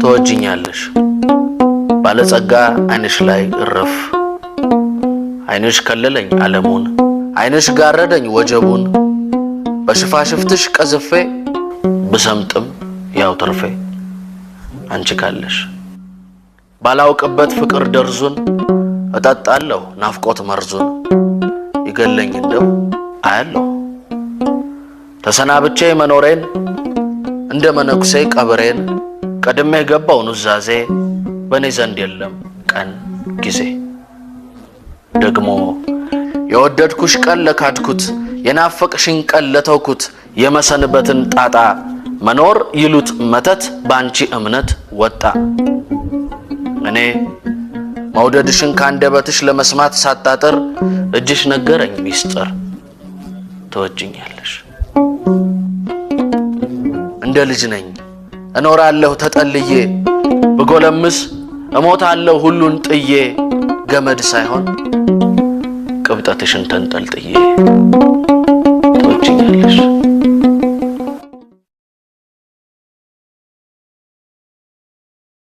ተወጅኛለሽ ባለጸጋ አይንሽ ላይ እረፍ አይንሽ ከለለኝ ዓለሙን አይንሽ ጋረደኝ ወጀቡን በሽፋሽፍትሽ ቀዝፌ በሰምጥም ያው ተርፌ አንቺ ካለሽ ባላውቅበት ፍቅር ደርዙን እጣጣለሁ ናፍቆት መርዙን ይገለኝ እንደው አያለሁ ተሰናብቼ መኖሬን እንደ መነኩሴ ቀብሬን ቀድሜ ገባው ኑዛዜ በኔ ዘንድ የለም ቀን ጊዜ ደግሞ የወደድኩሽ ቀን ለካድኩት የናፈቅሽን ቀን ለተውኩት የመሰንበትን ጣጣ መኖር ይሉት መተት ባንቺ እምነት ወጣ እኔ መውደድሽን ካንደበትሽ ለመስማት ሳጣጥር እጅሽ ነገረኝ ሚስጥር ተወጅኛለሽ እንደ ልጅ ነኝ እኖራለሁ ተጠልዬ በጎለምስ እሞታለሁ ሁሉን ጥዬ ገመድ ሳይሆን ቅብጠትሽን ተንጠልጥዬ ተወጅኛለሽ